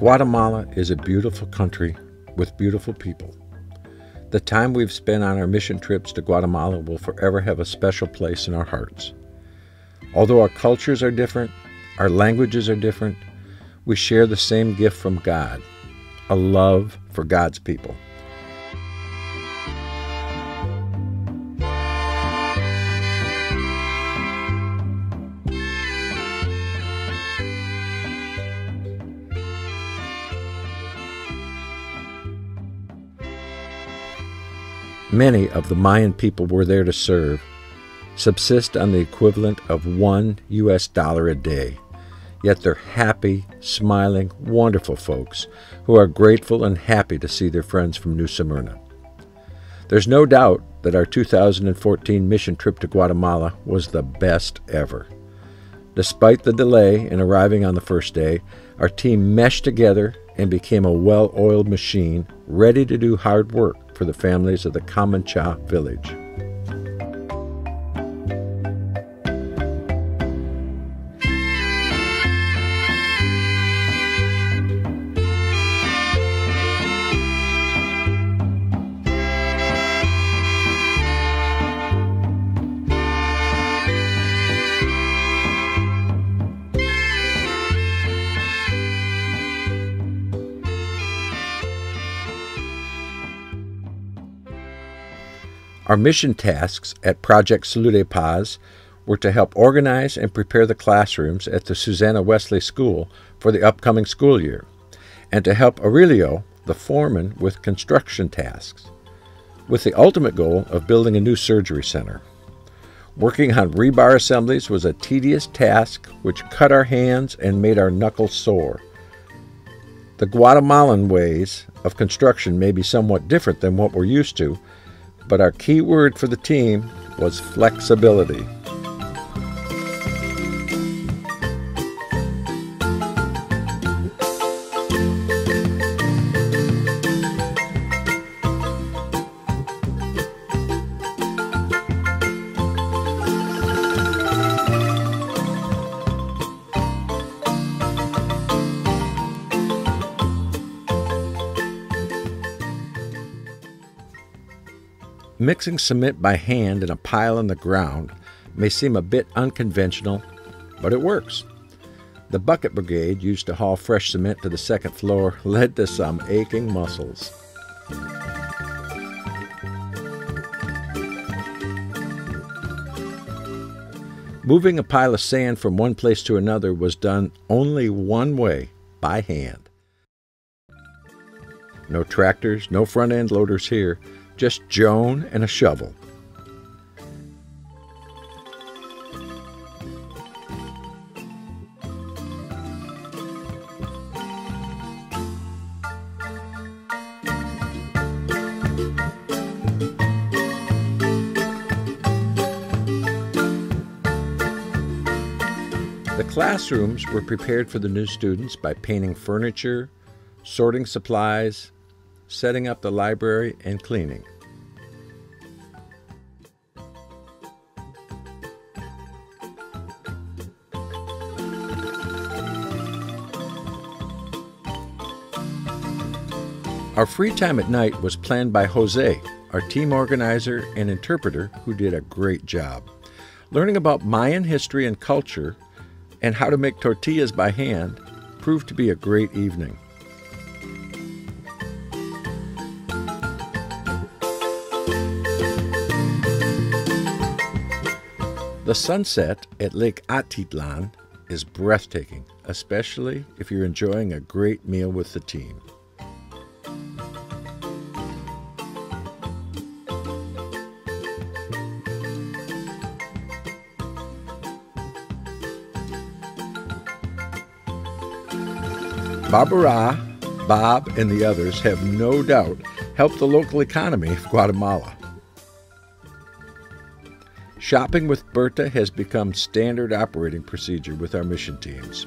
Guatemala is a beautiful country with beautiful people. The time we've spent on our mission trips to Guatemala will forever have a special place in our hearts. Although our cultures are different, our languages are different, we share the same gift from God, a love for God's people. Many of the Mayan people we're there to serve subsist on the equivalent of $1 a day. Yet they're happy, smiling, wonderful folks who are grateful and happy to see their friends from New Smyrna. There's no doubt that our 2014 mission trip to Guatemala was the best ever. Despite the delay in arriving on the first day, our team meshed together and became a well-oiled machine ready to do hard work for the families of the Comanche village. Our mission tasks at Project Salud y Paz were to help organize and prepare the classrooms at the Susanna Wesley School for the upcoming school year, and to help Aurelio, the foreman, with construction tasks, with the ultimate goal of building a new surgery center. Working on rebar assemblies was a tedious task which cut our hands and made our knuckles sore. The Guatemalan ways of construction may be somewhat different than what we're used to, but our key word for the team was flexibility. Mixing cement by hand in a pile on the ground may seem a bit unconventional, but it works. The bucket brigade used to haul fresh cement to the second floor led to some aching muscles. Moving a pile of sand from one place to another was done only one way, by hand. No tractors, no front-end loaders here. Just Joan and a shovel. The classrooms were prepared for the new students by painting furniture, sorting supplies, setting up the library, and cleaning. Our free time at night was planned by Jose, our team organizer and interpreter, who did a great job. Learning about Mayan history and culture and how to make tortillas by hand proved to be a great evening. The sunset at Lake Atitlan is breathtaking, especially if you're enjoying a great meal with the team. Barbara, Bob, and the others have no doubt helped the local economy of Guatemala. Shopping with Berta has become standard operating procedure with our mission teams.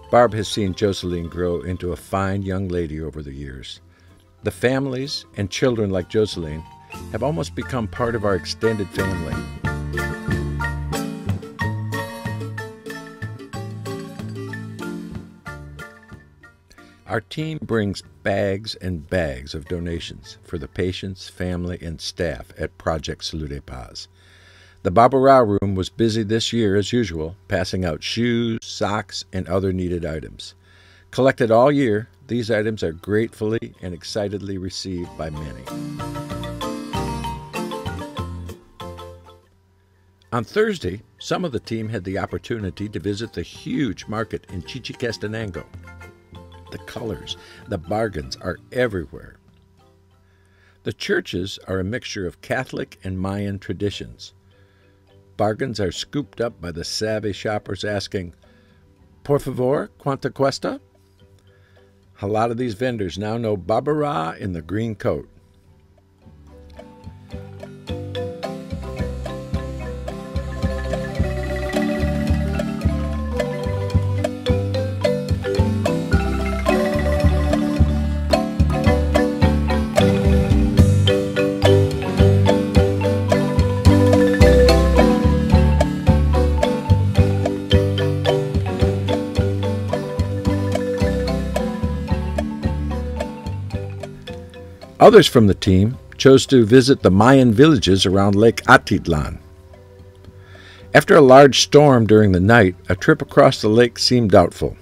Barb has seen Joseline grow into a fine young lady over the years. The families and children like Joseline have almost become part of our extended family. Our team brings bags and bags of donations for the patients, family, and staff at Project Salud y Paz. The Barbara room was busy this year as usual, passing out shoes, socks, and other needed items. Collected all year, these items are gratefully and excitedly received by many. On Thursday, some of the team had the opportunity to visit the huge market in Chichicastenango. The colors, the bargains are everywhere. The churches are a mixture of Catholic and Mayan traditions. Bargains are scooped up by the savvy shoppers asking, "Por favor, cuánto cuesta?" A lot of these vendors now know Barbara in the green coat. Others from the team chose to visit the Mayan villages around Lake Atitlan. After a large storm during the night, a trip across the lake seemed doubtful.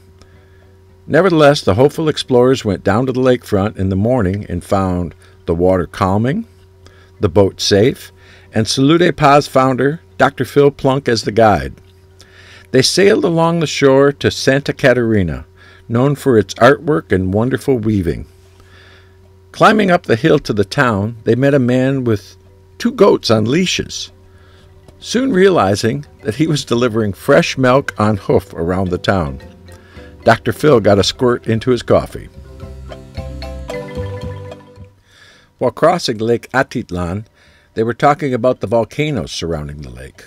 Nevertheless, the hopeful explorers went down to the lakefront in the morning and found the water calming, the boat safe, and Salud y Paz founder Dr. Phil Plunk as the guide. They sailed along the shore to Santa Catarina, known for its artwork and wonderful weaving. Climbing up the hill to the town, they met a man with 2 goats on leashes. Soon realizing that he was delivering fresh milk on hoof around the town, Dr. Phil got a squirt into his coffee. While crossing Lake Atitlan, they were talking about the volcanoes surrounding the lake.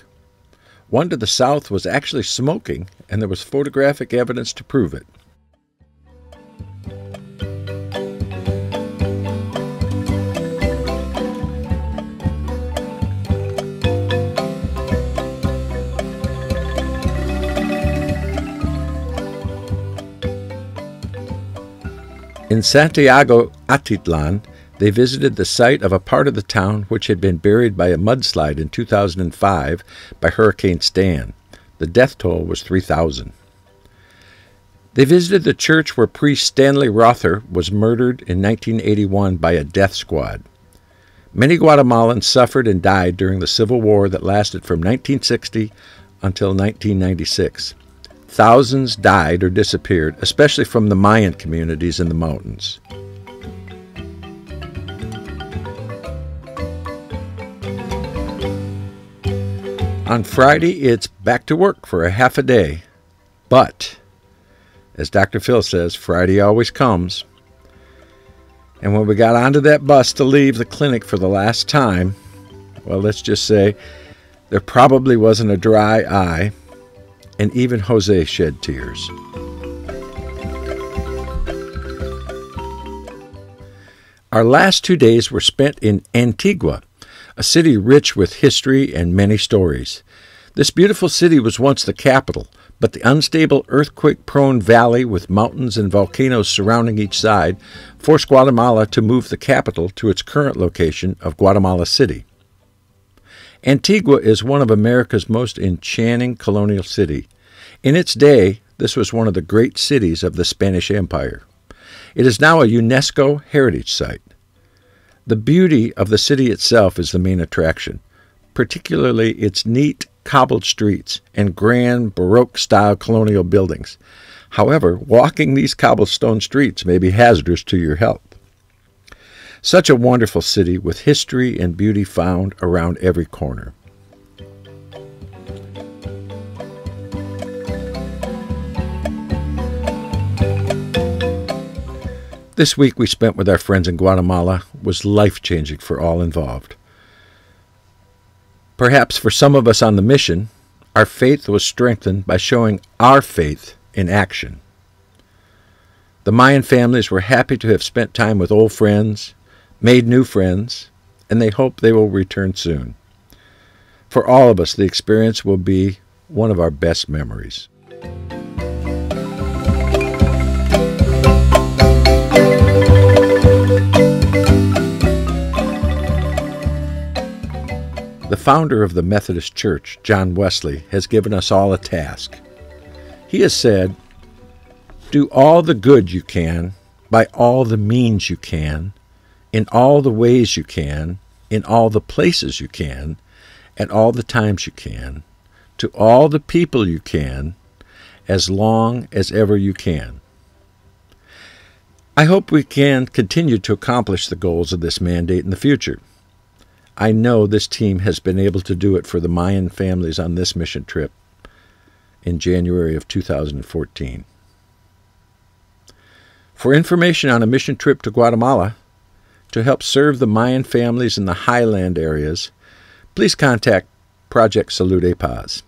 One to the south was actually smoking, and there was photographic evidence to prove it. In Santiago Atitlan, they visited the site of a part of the town which had been buried by a mudslide in 2005 by Hurricane Stan. The death toll was 3,000. They visited the church where priest Stanley Rother was murdered in 1981 by a death squad. Many Guatemalans suffered and died during the Civil War that lasted from 1960 until 1996. Thousands died or disappeared, especially from the Mayan communities in the mountains. On Friday, it's back to work for a half a day. But, as Dr. Phil says, Friday always comes. And when we got onto that bus to leave the clinic for the last time, well, let's just say there probably wasn't a dry eye. And even Jose shed tears. Our last 2 days were spent in Antigua, a city rich with history and many stories. This beautiful city was once the capital, but the unstable earthquake-prone valley with mountains and volcanoes surrounding each side forced Guatemala to move the capital to its current location of Guatemala City. Antigua is one of America's most enchanting colonial cities. In its day, this was one of the great cities of the Spanish Empire. It is now a UNESCO heritage site. The beauty of the city itself is the main attraction, particularly its neat, cobbled streets and grand Baroque-style colonial buildings. However, walking these cobblestone streets may be hazardous to your health. Such a wonderful city with history and beauty found around every corner. This week we spent with our friends in Guatemala was life-changing for all involved. Perhaps for some of us on the mission, our faith was strengthened by showing our faith in action. The Mayan families were happy to have spent time with old friends, made new friends, and they hope they will return soon. For all of us, the experience will be one of our best memories. The founder of the Methodist Church, John Wesley, has given us all a task. He has said, "Do all the good you can, by all the means you can, in all the ways you can, in all the places you can, at all the times you can, to all the people you can, as long as ever you can." I hope we can continue to accomplish the goals of this mandate in the future. I know this team has been able to do it for the Mayan families on this mission trip in January of 2014. For information on a mission trip to Guatemala to help serve the Mayan families in the highland areas, please contact Project Salud y Paz.